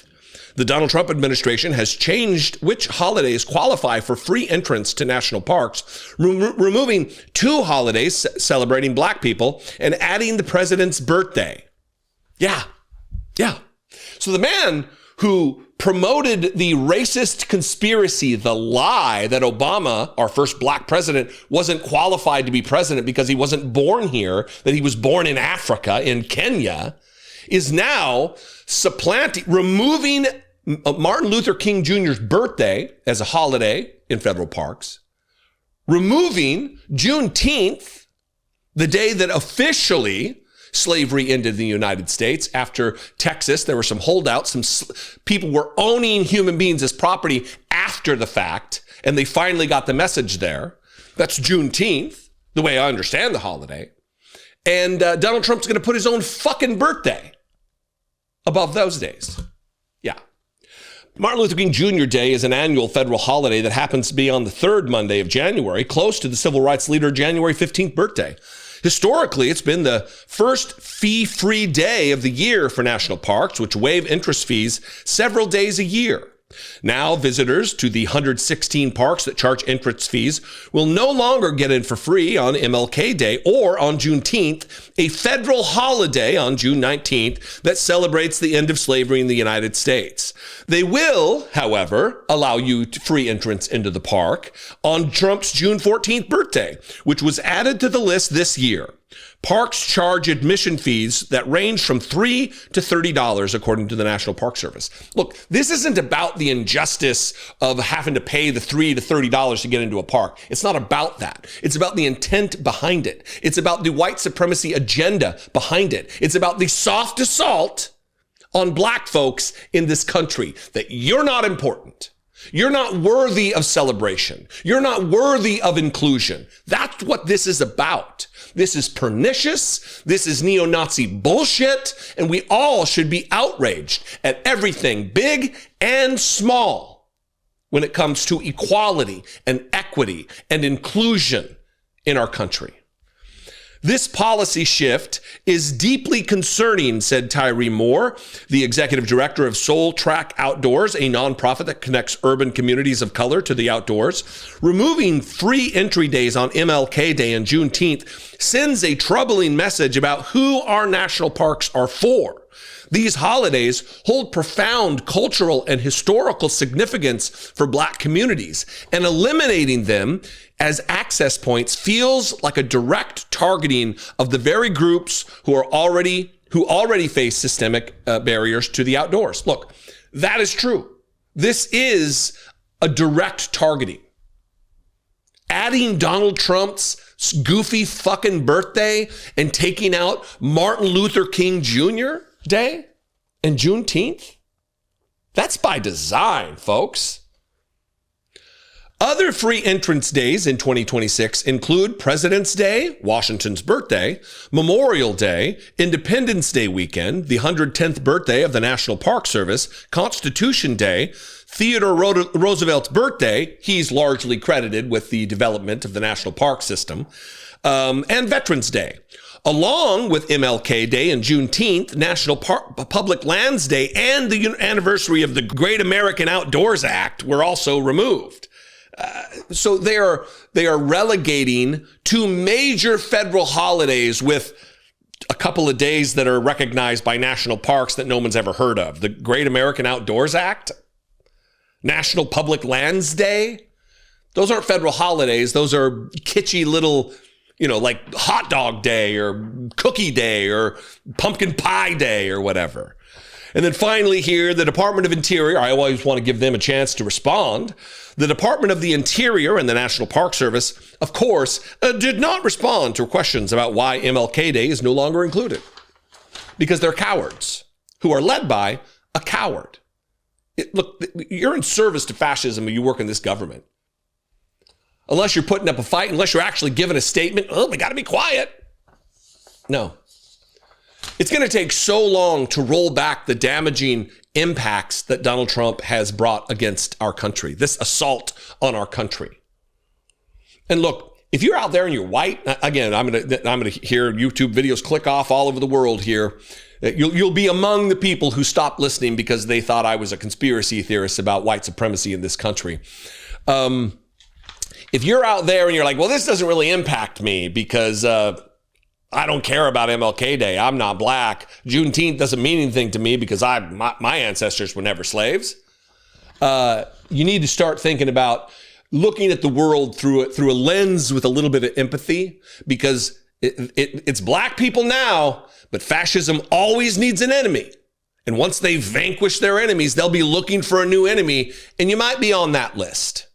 The Donald Trump administration has changed which holidays qualify for free entrance to national parks, removing 2 holidays celebrating black people and adding the president's birthday. Yeah. So the man who promoted the racist conspiracy, the lie that Obama, our first black president, wasn't qualified to be president because he wasn't born here, that he was born in Africa, in Kenya, is now removing Martin Luther King Jr.'s birthday as a holiday in federal parks, removing Juneteenth, the day that officially slavery ended in the United States. After Texas, there were some holdouts, some people were owning human beings as property after the fact, and they finally got the message there. That's Juneteenth, the way I understand the holiday. And Donald Trump's going to put his own fucking birthday above those days. Yeah. Martin Luther King Jr. Day is an annual federal holiday that happens to be on the 3rd Monday of January, close to the civil rights leader January 15th birthday. Historically, it's been the first fee-free day of the year for national parks, which waive interest fees several days a year. Now, visitors to the 116 parks that charge entrance fees will no longer get in for free on MLK Day or on Juneteenth, a federal holiday on June 19th that celebrates the end of slavery in the United States. They will, however, allow you free entrance into the park on Trump's June 14th birthday, which was added to the list this year. Parks charge admission fees that range from $3 to $30, according to the National Park Service. Look, this isn't about the injustice of having to pay the $3 to $30 to get into a park. It's not about that. It's about the intent behind it. It's about the white supremacy agenda behind it. It's about the soft assault on black folks in this country, that you're not important. You're not worthy of celebration. You're not worthy of inclusion. That's what this is about. This is pernicious. This is neo-Nazi bullshit. And we all should be outraged at everything big and small when it comes to equality and equity and inclusion in our country. This policy shift is deeply concerning, said Tyree Moore, the executive director of Soul Track Outdoors, a nonprofit that connects urban communities of color to the outdoors. Removing free entry days on MLK Day and Juneteenth sends a troubling message about who our national parks are for. These holidays hold profound cultural and historical significance for black communities, and eliminating them as access points feels like a direct targeting of the very groups who already face systemic barriers to the outdoors. Look, that is true. This is a direct targeting. Adding Donald Trump's goofy fucking birthday and taking out Martin Luther King Jr. Day and Juneteenth, that's by design, folks. Other free entrance days in 2026 include President's Day, Washington's birthday, Memorial Day, Independence Day weekend, the 110th birthday of the National Park Service, Constitution Day, Theodore Roosevelt's birthday. He's largely credited with the development of the national park system, and Veterans Day. Along with MLK Day and Juneteenth, National Public Lands Day, and the anniversary of the Great American Outdoors Act were also removed. So they are relegating two major federal holidays with a couple of days that are recognized by national parks that no one's ever heard of. The Great American Outdoors Act, National Public Lands Day. Those aren't federal holidays. Those are kitschy little, like hot dog day or cookie day or pumpkin pie day or whatever. And then finally here, the Department of Interior, I always want to give them a chance to respond. The Department of the Interior and the National Park Service, of course, did not respond to questions about why MLK Day is no longer included. Because they're cowards who are led by a coward. Look, you're in service to fascism when you work in this government. Unless you're putting up a fight, unless you're actually giving a statement, we got to be quiet. No. It's going to take so long to roll back the damaging impacts that Donald Trump has brought against our country, this assault on our country. And look, if you're out there and you're white, again, I'm going to hear YouTube videos click off all over the world here. You'll be among the people who stopped listening because they thought I was a conspiracy theorist about white supremacy in this country. If you're out there and you're like, well, this doesn't really impact me because I don't care about MLK Day. I'm not black. Juneteenth doesn't mean anything to me because my ancestors were never slaves. You need to start thinking about looking at the world through a lens with a little bit of empathy, because it's black people now, but fascism always needs an enemy. And once they vanquish their enemies, they'll be looking for a new enemy, and you might be on that list.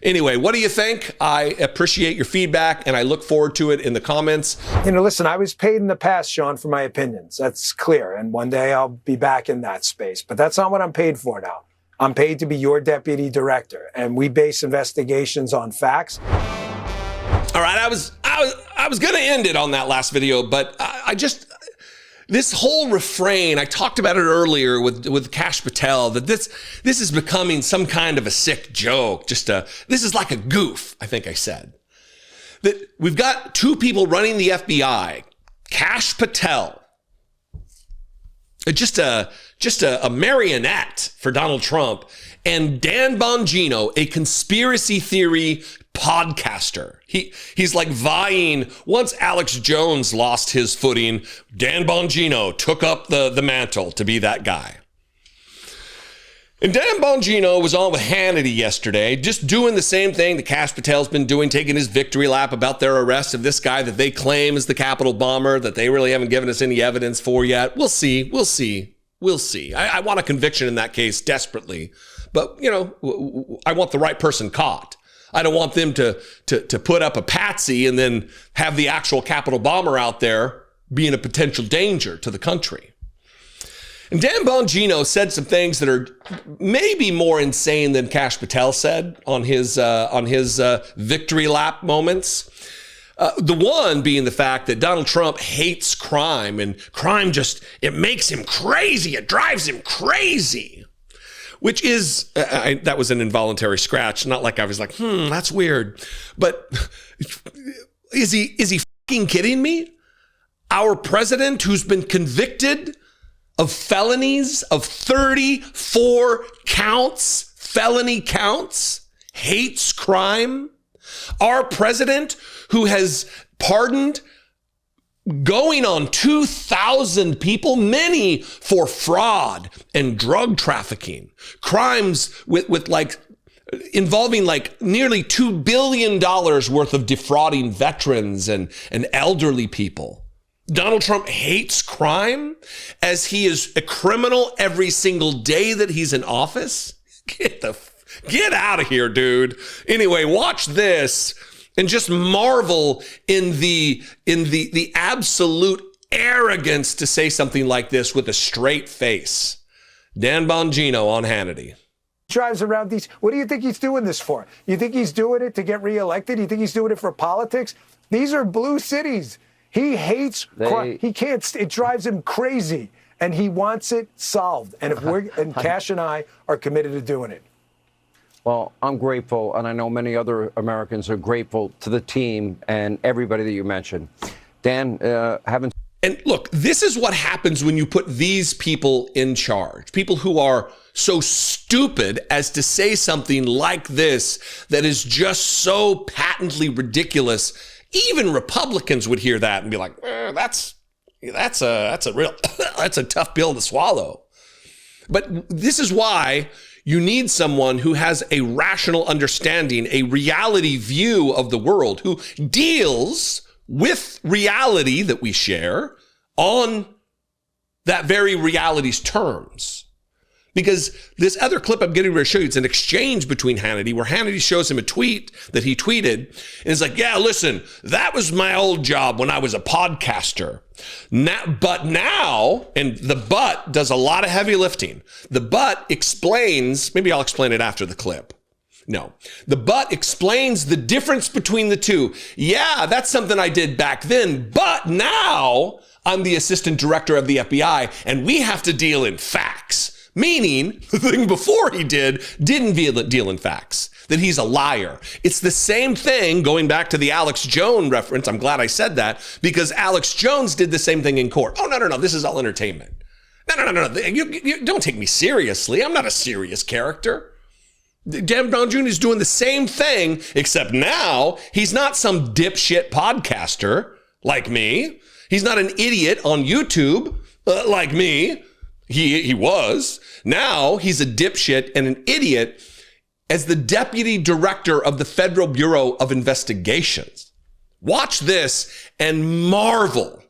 Anyway, what do you think? I appreciate your feedback, and I look forward to it in the comments. Listen, I was paid in the past, Sean, for my opinions. That's clear. And one day I'll be back in that space. But that's not what I'm paid for now. I'm paid to be your deputy director, and we base investigations on facts. All right, I was going to end it on that last video, but this whole refrain, I talked about it earlier with Kash Patel, that this is becoming some kind of a sick joke. This is like a goof, I think I said. That we've got two people running the FBI, Kash Patel, just a marionette for Donald Trump, and Dan Bongino, a conspiracy theory podcaster. He's like vying. Once Alex Jones lost his footing, Dan Bongino took up the mantle to be that guy. And Dan Bongino was on with Hannity yesterday, just doing the same thing that Kash Patel's been doing, taking his victory lap about their arrest of this guy that they claim is the Capitol bomber, that they really haven't given us any evidence for yet. We'll see. I want a conviction in that case desperately. But, I want the right person caught. I don't want them to put up a patsy and then have the actual Capitol bomber out there being a potential danger to the country. And Dan Bongino said some things that are maybe more insane than Kash Patel said on his victory lap moments. The one being the fact that Donald Trump hates crime, and crime it makes him crazy. It drives him crazy. Which is, that was an involuntary scratch. Not like I was like, that's weird. But is he fucking kidding me? Our president, who's been convicted of felonies of 34 counts, felony counts, hates crime. Our president, who has pardoned going on 2,000 people, many for fraud and drug trafficking, crimes involving nearly $2 billion worth of defrauding veterans and elderly people. Donald Trump hates crime as he is a criminal every single day that he's in office. Get out of here, dude. Anyway, watch this and just marvel in the absolute arrogance to say something like this with a straight face. Dan Bongino on Hannity. drives around these. What do you think he's doing this for? You think he's doing it to get reelected? You think he's doing it for politics? These are blue cities. He hates crime. He can't. It drives him crazy, and he wants it solved. And if Kash and I are committed to doing it. Well, I'm grateful, and I know many other Americans are grateful to the team and everybody that you mentioned. Dan, And look, this is what happens when you put these people in charge. People who are so stupid as to say something like this that is just so patently ridiculous. Even Republicans would hear that and be like, that's a tough pill to swallow. But this is why you need someone who has a rational understanding, a reality view of the world, who deals with reality that we share on that very reality's terms. Because this other clip I'm getting ready to show you, it's an exchange between Hannity, where Hannity shows him a tweet that he tweeted, and it's like, yeah, listen, that was my old job when I was a podcaster. But now, and the but does a lot of heavy lifting. The but explains, maybe I'll explain it after the clip. No, the but explains the difference between the two. Yeah, that's something I did back then, but now I'm the assistant director of the FBI, and we have to deal in facts. Meaning, the thing before he didn't deal in facts, that he's a liar. It's the same thing, going back to the Alex Jones reference. I'm glad I said that, because Alex Jones did the same thing in court. Oh, no, this is all entertainment. No. You don't take me seriously. I'm not a serious character. Dan Bongino is doing the same thing, except now he's not some dipshit podcaster like me. He's not an idiot on YouTube like me. He was. Now he's a dipshit and an idiot as the deputy director of the Federal Bureau of Investigations. Watch this and marvel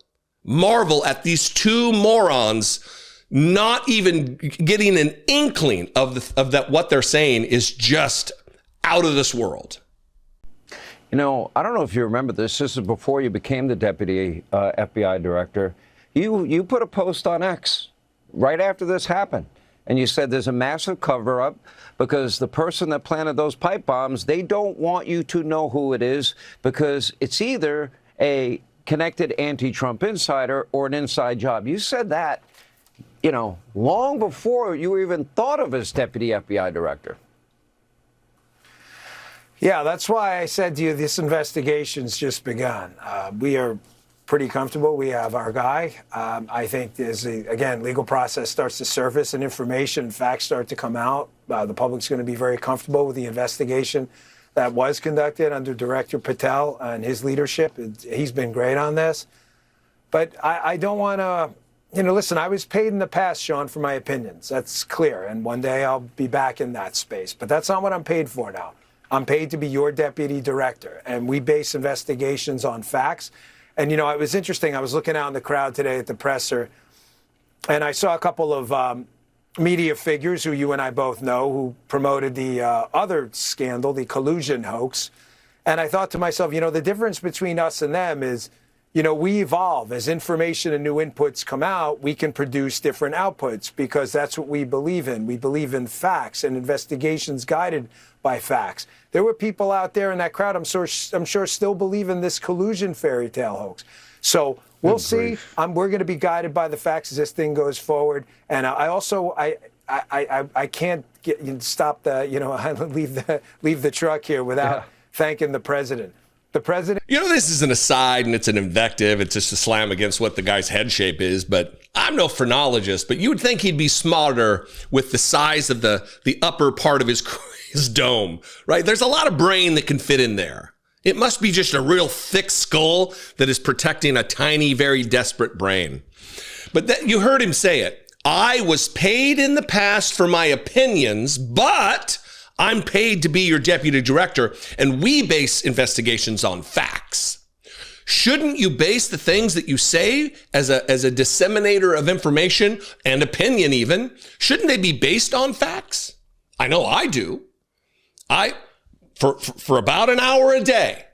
at these two morons not even getting an inkling of that what they're saying is just out of this world. You know, I don't know if you remember this. This is before you became the deputy FBI director. You put a post on X right after this happened, and you said there's a massive cover-up because the person that planted those pipe bombs, they don't want you to know who it is because it's either a connected anti-Trump insider or an inside job. You said that, you know, long before you were even thought of as deputy FBI director. Yeah, that's why I said to you, this investigation's just begun. We are pretty comfortable. We have our guy. I think again, legal process starts to surface and information, facts start to come out. The public's going to be very comfortable with the investigation that was conducted under Director Patel and his leadership. He's been great on this. But I don't want to, listen, I was paid in the past, Sean, for my opinions. That's clear. And one day I'll be back in that space. But that's not what I'm paid for now. I'm paid to be your deputy director. And we base investigations on facts. And, it was interesting. I was looking out in the crowd today at the presser, and I saw a couple of media figures who you and I both know who promoted the other scandal, the collusion hoax. And I thought to myself, the difference between us and them is, we evolve. As information and new inputs come out, we can produce different outputs because that's what we believe in. We believe in facts and investigations guided by facts. There were people out there in that crowd, I'm sure still believe in this collusion fairy tale hoax. So we'll see. We're going to be guided by the facts as this thing goes forward. And I can't stop leave the truck here without thanking the president. The president. This is an aside and it's an invective. It's just a slam against what the guy's head shape is. But I'm no phrenologist, but you would think he'd be smarter with the size of the upper part of his dome, right? There's a lot of brain that can fit in there. It must be just a real thick skull that is protecting a tiny, very desperate brain. But you heard him say it. I was paid in the past for my opinions, but I'm paid to be your deputy director, and we base investigations on facts. Shouldn't you base the things that you say as a disseminator of information and opinion even, shouldn't they be based on facts? I know I do. For about an hour a day,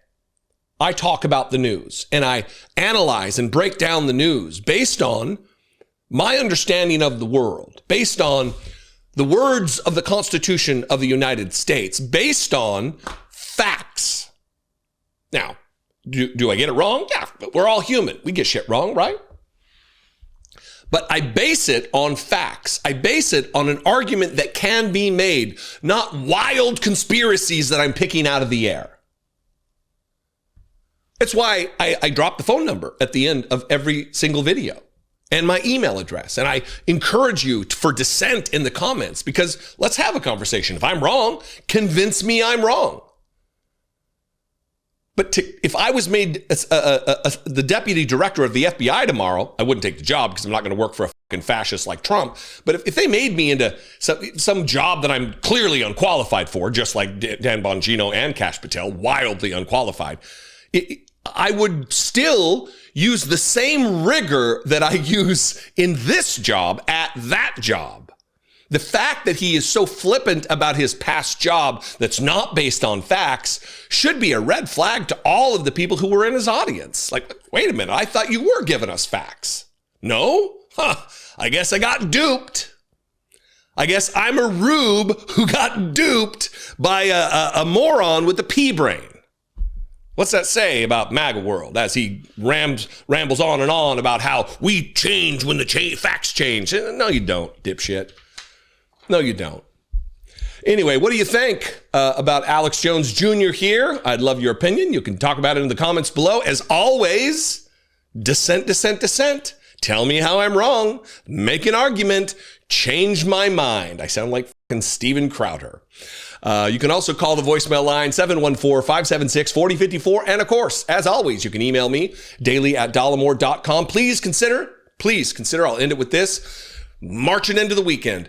I talk about the news and I analyze and break down the news based on my understanding of the world, based on the words of the Constitution of the United States based on facts. Now, do I get it wrong? Yeah, but we're all human. We get shit wrong, right? But I base it on facts. I base it on an argument that can be made, not wild conspiracies that I'm picking out of the air. That's why I drop the phone number at the end of every single video and my email address. And I encourage you for dissent in the comments, because let's have a conversation. If I'm wrong, convince me I'm wrong. But if I was made the deputy director of the FBI tomorrow, I wouldn't take the job because I'm not going to work for a fucking fascist like Trump. But if they made me into some job that I'm clearly unqualified for, just like Dan Bongino and Kash Patel, wildly unqualified, I would still use the same rigor that I use in this job at that job. The fact that he is so flippant about his past job that's not based on facts should be a red flag to all of the people who were in his audience. Like, wait a minute, I thought you were giving us facts. No? Huh, I guess I got duped. I guess I'm a rube who got duped by a moron with a pea brain. What's that say about MAGA world as he rambles on and on about how we change when the facts change? No, you don't, dipshit. No, you don't. Anyway, what do you think about Alex Jones Jr. here? I'd love your opinion. You can talk about it in the comments below. As always, dissent, dissent, dissent. Tell me how I'm wrong. Make an argument. Change my mind. I sound like fucking Steven Crowder. You can also call the voicemail line 714-576-4054. And of course, as always, you can email me daily@dollemore.com. Please consider, I'll end it with this. Marching into the weekend.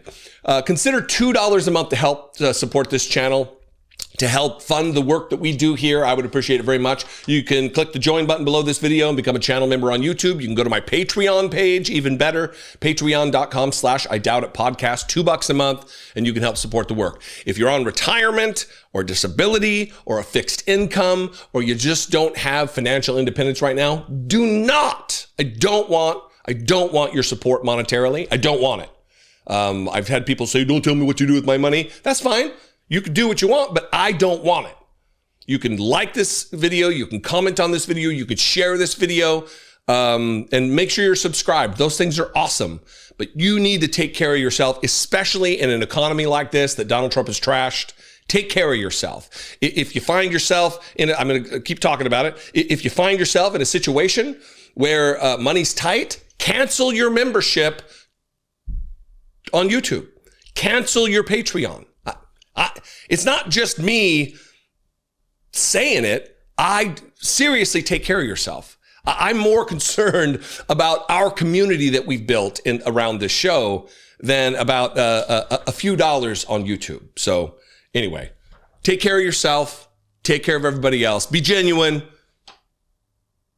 Consider $2 a month to help support this channel, to help fund the work that we do here. I would appreciate it very much. You can click the join button below this video and become a channel member on YouTube. You can go to my Patreon page, even better, patreon.com/IDoubtItPodcast, $2 a month, and you can help support the work. If you're on retirement or disability or a fixed income, or you just don't have financial independence right now, I don't want your support monetarily. I don't want it. I've had people say, don't tell me what you do with my money. That's fine. You can do what you want, but I don't want it. You can like this video. You can comment on this video. You could share this video, and make sure you're subscribed. Those things are awesome, but you need to take care of yourself, especially in an economy like this that Donald Trump has trashed. Take care of yourself. If you find yourself I'm going to keep talking about it. If you find yourself in a situation where money's tight, cancel your membership on YouTube. Cancel your Patreon. It's not just me saying it. I seriously, take care of yourself. I'm more concerned about our community that we've built around this show than about a few dollars on YouTube. So anyway, take care of yourself. Take care of everybody else. Be genuine.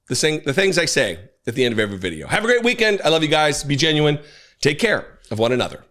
The things I say at the end of every video. Have a great weekend. I love you guys. Be genuine. Take care of one another.